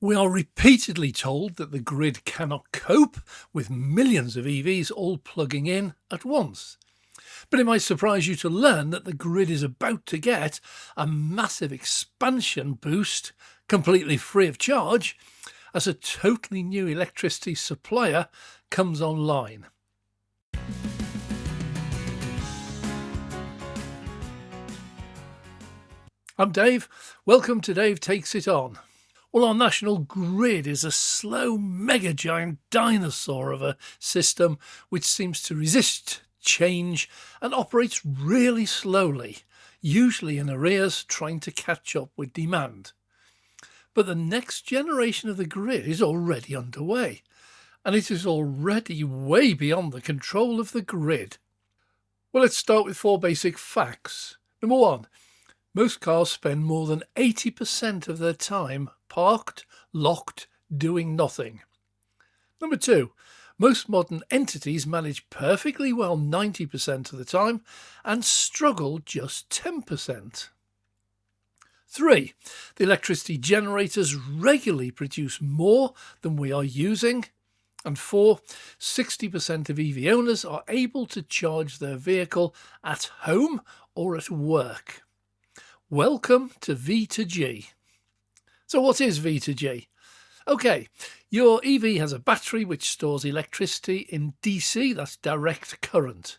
We are repeatedly told that the grid cannot cope with millions of EVs all plugging in at once. But it might surprise you to learn that the grid is about to get a massive expansion boost, completely free of charge, as a totally new electricity supplier comes online. I'm Dave. Welcome to Dave Takes It On. Well, our national grid is a slow mega-giant dinosaur of a system which seems to resist change and operates really slowly, usually in arrears, trying to catch up with demand. But the next generation of the grid is already underway, and it is already way beyond the control of the grid. Well, let's start with 4 basic facts. Number 1. Most cars spend more than 80% of their time parked, locked, doing nothing. Number 2. Most modern entities manage perfectly well 90% of the time and struggle just 10%. 3. The electricity generators regularly produce more than we are using. And 4. 60% of EV owners are able to charge their vehicle at home or at work. Welcome to V2G. So what is V2G? Okay, your EV has a battery which stores electricity in DC, that's direct current.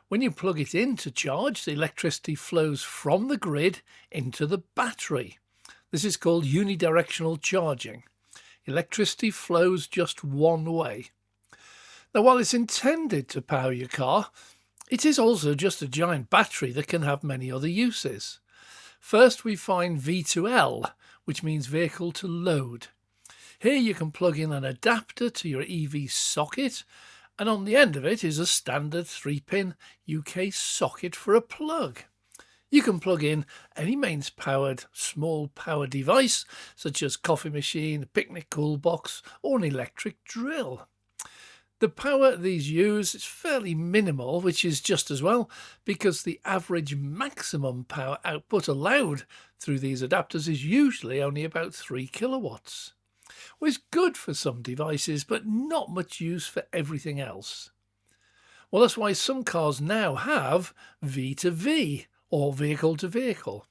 When you plug it in to charge, the electricity flows from the grid into the battery. This is called unidirectional charging. Electricity flows just one way. Now, while it's intended to power your car, it is also just a giant battery that can have many other uses. First, we find V2L, which means vehicle to load. Here you can plug in an adapter to your EV socket, and on the end of it is a standard 3-pin UK socket for a plug. You can plug in any mains-powered small power device, such as coffee machine, a picnic cool box, or an electric drill. The power these use is fairly minimal, which is just as well, because the average maximum power output allowed through these adapters is usually only about 3 kilowatts. Which is good for some devices, but not much use for everything else. Well, that's why some cars now have V2V, or vehicle to vehicle.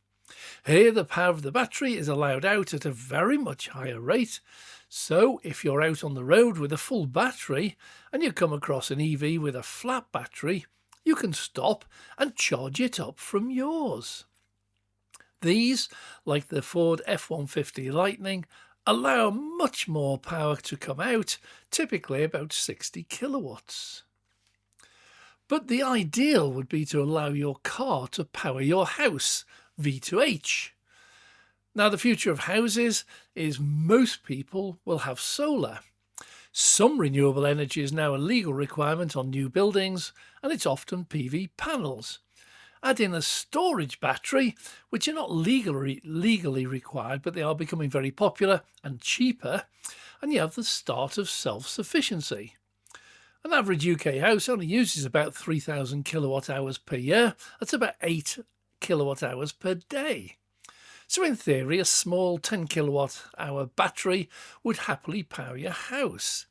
Here the power of the battery is allowed out at a very much higher rate. So if you're out on the road with a full battery and you come across an EV with a flat battery, you can stop and charge it up from yours. These, like the Ford F-150 Lightning, allow much more power to come out, typically about 60 kilowatts. But the ideal would be to allow your car to power your house, V2H. Now, the future of houses is most people will have solar. Some renewable energy is now a legal requirement on new buildings, and it's often PV panels. Add in a storage battery, which are not legally required, but they are becoming very popular and cheaper, and you have the start of self-sufficiency. An average UK house only uses about 3,000 kilowatt hours per year. That's about 8 kilowatt hours per day. So in theory, a small 10 kilowatt hour battery would happily power your house.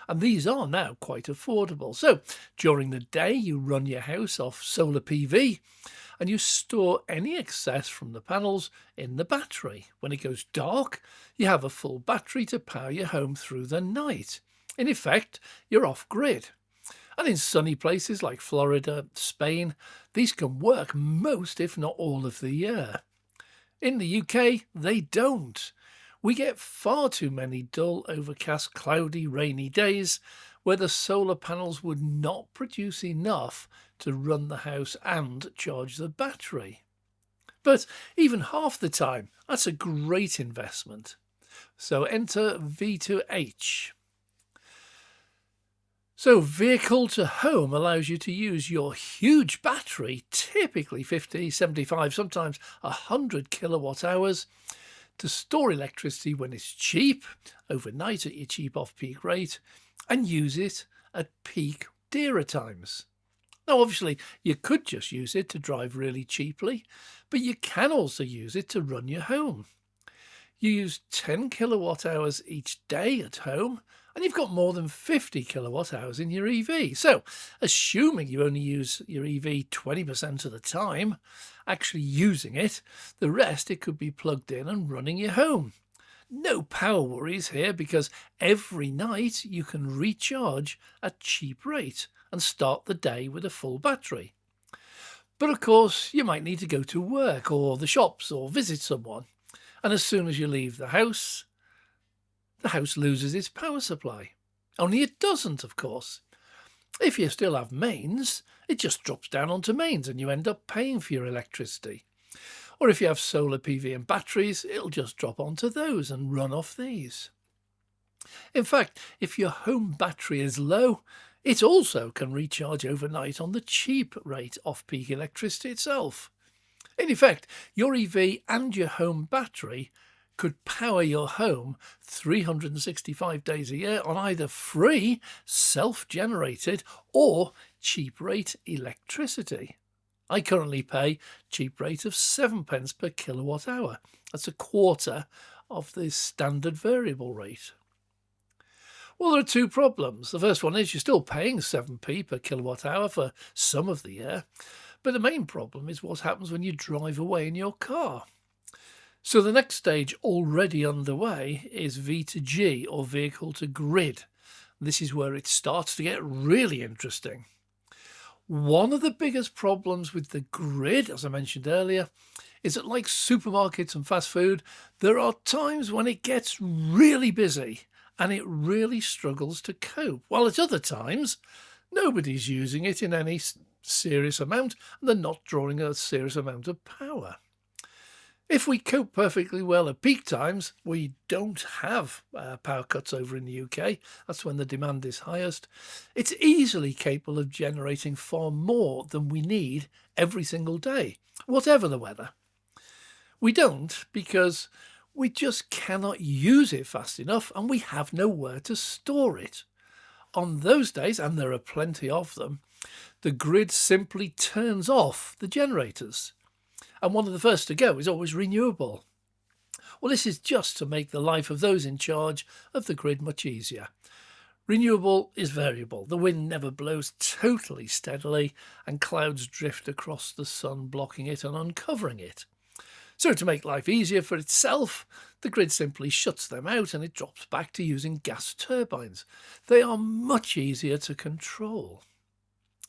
And these are now quite affordable. So during the day, you run your house off solar PV and you store any excess from the panels in the battery. When it goes dark, you have a full battery to power your home through the night. In effect, you're off grid. And in sunny places like Florida, Spain, these can work most, if not all, of the year. In the UK, they don't. We get far too many dull, overcast, cloudy, rainy days where the solar panels would not produce enough to run the house and charge the battery. But even half the time, that's a great investment. So enter V2H. So vehicle to home allows you to use your huge battery, typically 50, 75, sometimes 100 kilowatt hours, to store electricity when it's cheap, overnight at your cheap off-peak rate, and use it at peak dearer times. Now, obviously, you could just use it to drive really cheaply, but you can also use it to run your home. You use 10 kilowatt hours each day at home, and you've got more than 50 kilowatt hours in your EV. So, assuming you only use your EV 20% of the time, actually using it, the rest it could be plugged in and running your home. No power worries here because every night you can recharge at cheap rate and start the day with a full battery. But of course, you might need to go to work or the shops or visit someone. And as soon as you leave the house loses its power supply. Only it doesn't, of course. If you still have mains, it just drops down onto mains and you end up paying for your electricity. Or if you have solar PV and batteries, it'll just drop onto those and run off these. In fact, if your home battery is low, it also can recharge overnight on the cheap rate off-peak electricity itself. In effect, your EV and your home battery could power your home 365 days a year on either free, self-generated or cheap rate electricity. I currently pay cheap rate of 7 pence per kilowatt hour. That's a quarter of the standard variable rate. Well, there are two problems. The first one is you're still paying 7p per kilowatt hour for some of the year, but the main problem is what happens when you drive away in your car. So the next stage already underway is V2G, or vehicle to grid. This is where it starts to get really interesting. One of the biggest problems with the grid, as I mentioned earlier, is that like supermarkets and fast food, there are times when it gets really busy and it really struggles to cope, while at other times nobody's using it in any serious amount and they're not drawing a serious amount of power. If we cope perfectly well at peak times, we don't have power cuts over in the UK. That's when the demand is highest. It's easily capable of generating far more than we need every single day, whatever the weather. We don't because we just cannot use it fast enough and we have nowhere to store it. On those days, and there are plenty of them, the grid simply turns off the generators. And one of the first to go is always renewable. Well, this is just to make the life of those in charge of the grid much easier. Renewable is variable. The wind never blows totally steadily and clouds drift across the sun, blocking it and uncovering it. So to make life easier for itself, the grid simply shuts them out and it drops back to using gas turbines. They are much easier to control.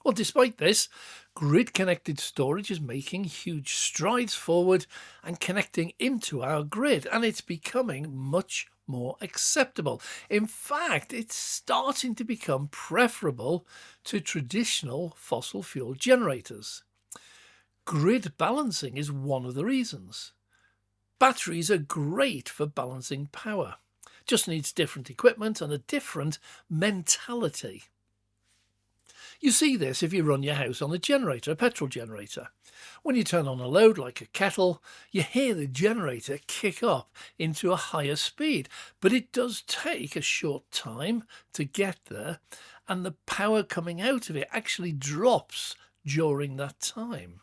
Well, despite this, grid-connected storage is making huge strides forward and connecting into our grid, and it's becoming much more acceptable. In fact, it's starting to become preferable to traditional fossil fuel generators. Grid balancing is one of the reasons. Batteries are great for balancing power, just needs different equipment and a different mentality. You see this if you run your house on a generator, a petrol generator. When you turn on a load like a kettle, you hear the generator kick up into a higher speed, but it does take a short time to get there, and the power coming out of it actually drops during that time.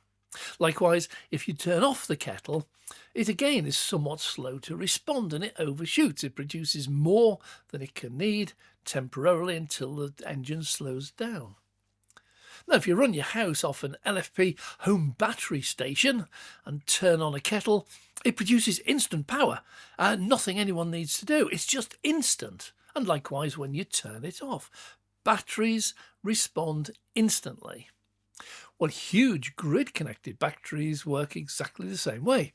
Likewise, if you turn off the kettle, it again is somewhat slow to respond and it overshoots. It produces more than it can need temporarily until the engine slows down. Now, if you run your house off an LFP home battery station and turn on a kettle, it produces instant power. Nothing anyone needs to do. It's just instant. And likewise, when you turn it off, batteries respond instantly. Well, huge grid-connected batteries work exactly the same way.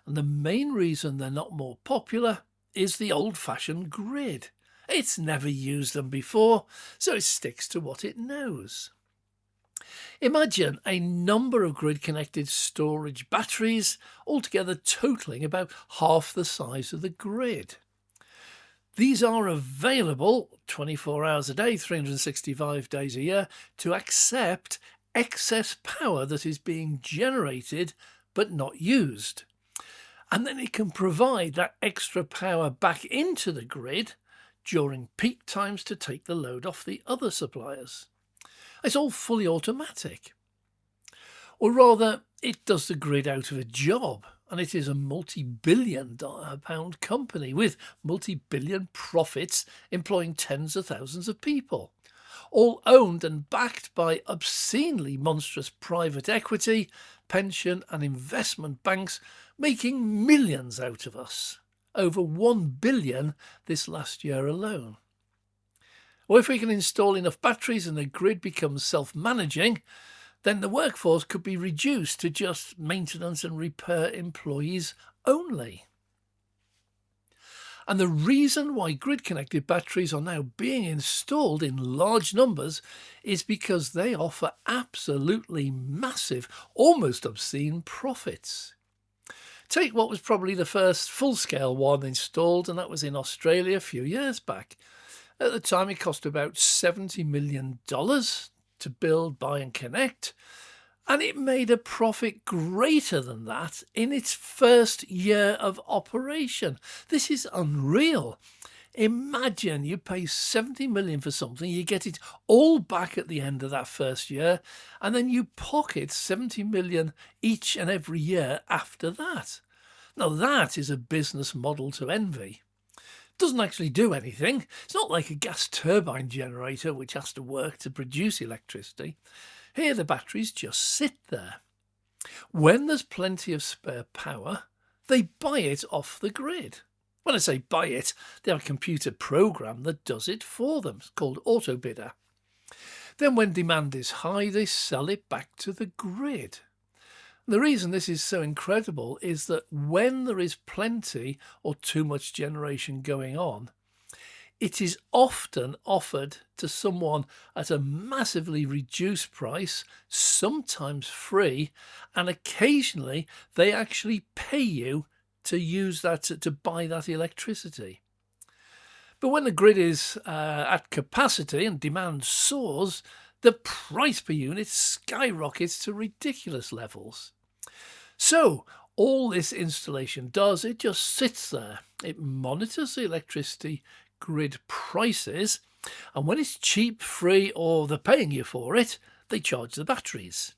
And the main reason they're not more popular is the old-fashioned grid. It's never used them before, so it sticks to what it knows. Imagine a number of grid-connected storage batteries, altogether totalling about half the size of the grid. These are available 24 hours a day, 365 days a year, to accept excess power that is being generated but not used. And then it can provide that extra power back into the grid during peak times to take the load off the other suppliers. It's all fully automatic. Or rather, it does the grid out of a job. and it is a multi-billion-pound company with multi-billion profits employing tens of thousands of people, all owned and backed by obscenely monstrous private equity, pension and investment banks, making millions out of us. Over 1 billion this last year alone. Or if we can install enough batteries and the grid becomes self-managing, then the workforce could be reduced to just maintenance and repair employees only. And the reason why grid-connected batteries are now being installed in large numbers is because they offer absolutely massive, almost obscene profits. Take what was probably the first full-scale one installed, and that was in Australia a few years back. At the time, it cost about $70 million to build, buy and connect, and it made a profit greater than that in its first year of operation. This is unreal. Imagine you pay $70 million for something, you get it all back at the end of that first year, and then you pocket $70 million each and every year after that. Now that is a business model to envy. Doesn't actually do anything. It's not like a gas turbine generator which has to work to produce electricity. Here the batteries just sit there. When there's plenty of spare power, they buy it off the grid. When I say buy it, they have a computer program that does it for them. It's called auto bidder. Then when demand is high, they sell it back to the grid. The reason this is so incredible is that when there is plenty or too much generation going on, it is often offered to someone at a massively reduced price, sometimes free, and occasionally they actually pay you to use that, to buy that electricity. But when the grid is at capacity and demand soars, the price per unit skyrockets to ridiculous levels. So all this installation does, it just sits there. It monitors the electricity grid prices, and when it's cheap, free, or they're paying you for it, they charge the batteries.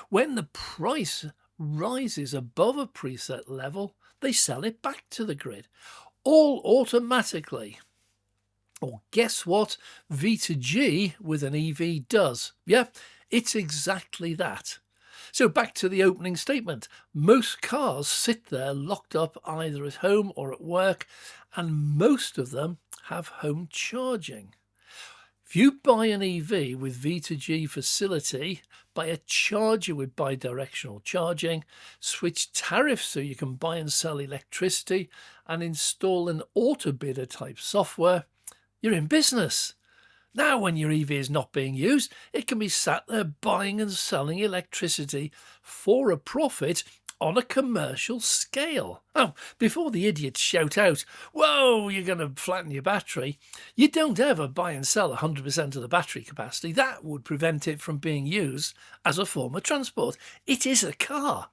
When the price rises above a preset level, they sell it back to the grid, all automatically. Or guess what V2G with an EV does? Yeah, it's exactly that. So back to the opening statement. Most cars sit there locked up either at home or at work, and most of them have home charging. If you buy an EV with V2G facility, buy a charger with bidirectional charging, switch tariffs so you can buy and sell electricity, and install an auto bidder type software, you're in business. Now when your EV is not being used, it can be sat there buying and selling electricity for a profit on a commercial scale. Oh, before the idiots shout out, whoa, you're going to flatten your battery, you don't ever buy and sell 100% of the battery capacity. That would prevent it from being used as a form of transport. It is a car.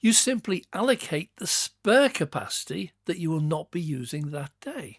You simply allocate the spare capacity that you will not be using that day.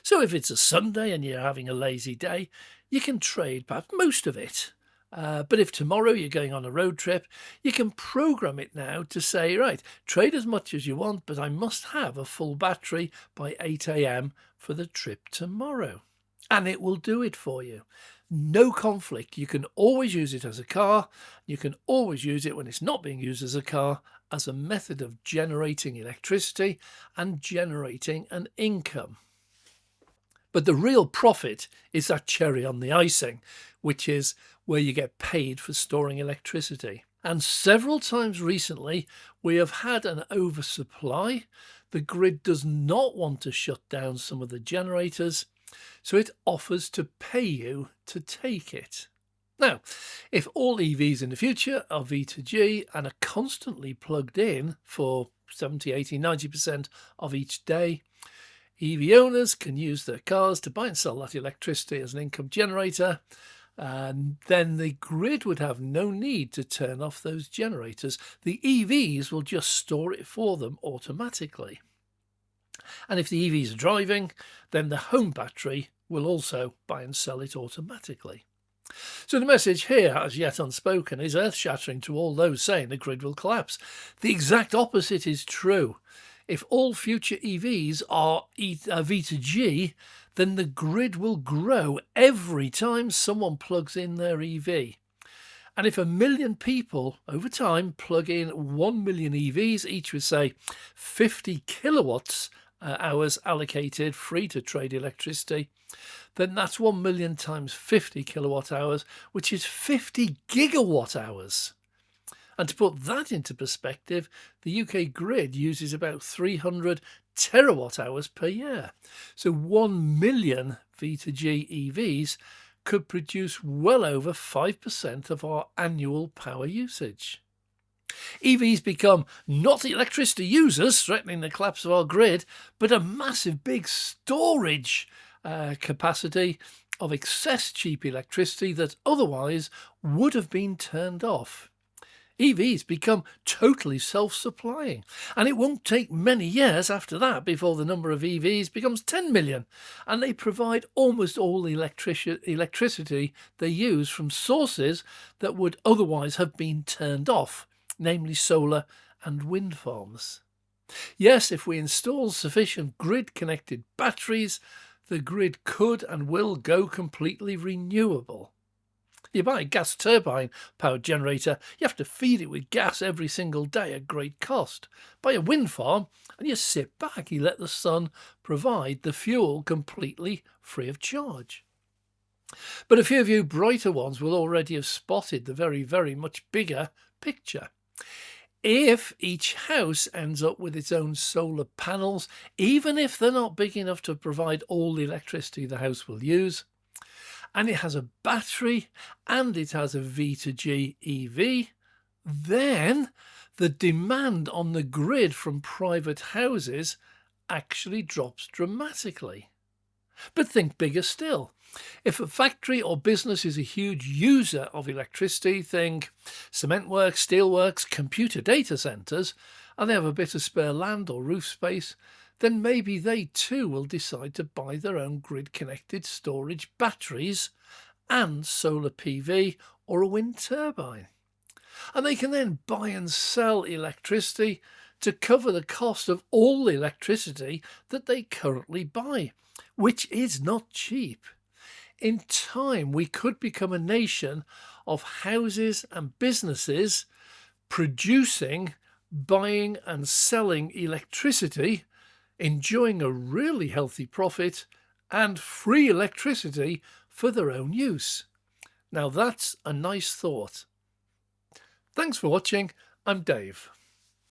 So if it's a Sunday and you're having a lazy day, you can trade perhaps most of it. But if tomorrow you're going on a road trip, you can program it now to say, right, trade as much as you want, but I must have a full battery by 8 a.m. for the trip tomorrow. And it will do it for you. No conflict. You can always use it as a car. You can always use it when it's not being used as a car, as a method of generating electricity and generating an income. But the real profit is that cherry on the icing, which is where you get paid for storing electricity. And several times recently, we have had an oversupply. The grid does not want to shut down some of the generators, so it offers to pay you to take it. Now, if all EVs in the future are V2G and are constantly plugged in for 70, 80, 90% of each day, EV owners can use their cars to buy and sell that electricity as an income generator, and then the grid would have no need to turn off those generators. The EVs will just store it for them automatically. And if the EVs are driving, then the home battery will also buy and sell it automatically. So the message here, as yet unspoken, is earth-shattering to all those saying the grid will collapse. The exact opposite is true. If all future EVs are V to G, then the grid will grow every time someone plugs in their EV. And if 1 million people over time plug in 1 million EVs, each with, say, 50 kilowatts hours allocated free to trade electricity, then that's 1 million times 50 kilowatt hours, which is 50 gigawatt hours. And to put that into perspective, the UK grid uses about 300 terawatt hours per year. So 1 million V2G EVs could produce well over 5% of our annual power usage. EVs become not electricity users, threatening the collapse of our grid, but a massive big storage capacity of excess cheap electricity that otherwise would have been turned off. EVs become totally self-supplying, and it won't take many years after that before the number of EVs becomes 10 million, and they provide almost all the electricity they use from sources that would otherwise have been turned off, namely solar and wind farms. Yes, if we install sufficient grid-connected batteries, the grid could and will go completely renewable. You buy a gas turbine powered generator, you have to feed it with gas every single day at great cost. Buy a wind farm and you sit back, you let the sun provide the fuel completely free of charge. But a few of you brighter ones will already have spotted the very, very much bigger picture. If each house ends up with its own solar panels, even if they're not big enough to provide all the electricity the house will use, and it has a battery and it has a V2G EV, then the demand on the grid from private houses actually drops dramatically. But think bigger still. If a factory or business is a huge user of electricity, think cement works, steel works, computer data centres, and they have a bit of spare land or roof space, then maybe they too will decide to buy their own grid-connected storage batteries and solar PV or a wind turbine. And they can then buy and sell electricity to cover the cost of all the electricity that they currently buy, which is not cheap. In time, we could become a nation of houses and businesses producing, buying and selling electricity, enjoying a really healthy profit and free electricity for their own use. Now that's a nice thought. Thanks for watching. I'm Dave.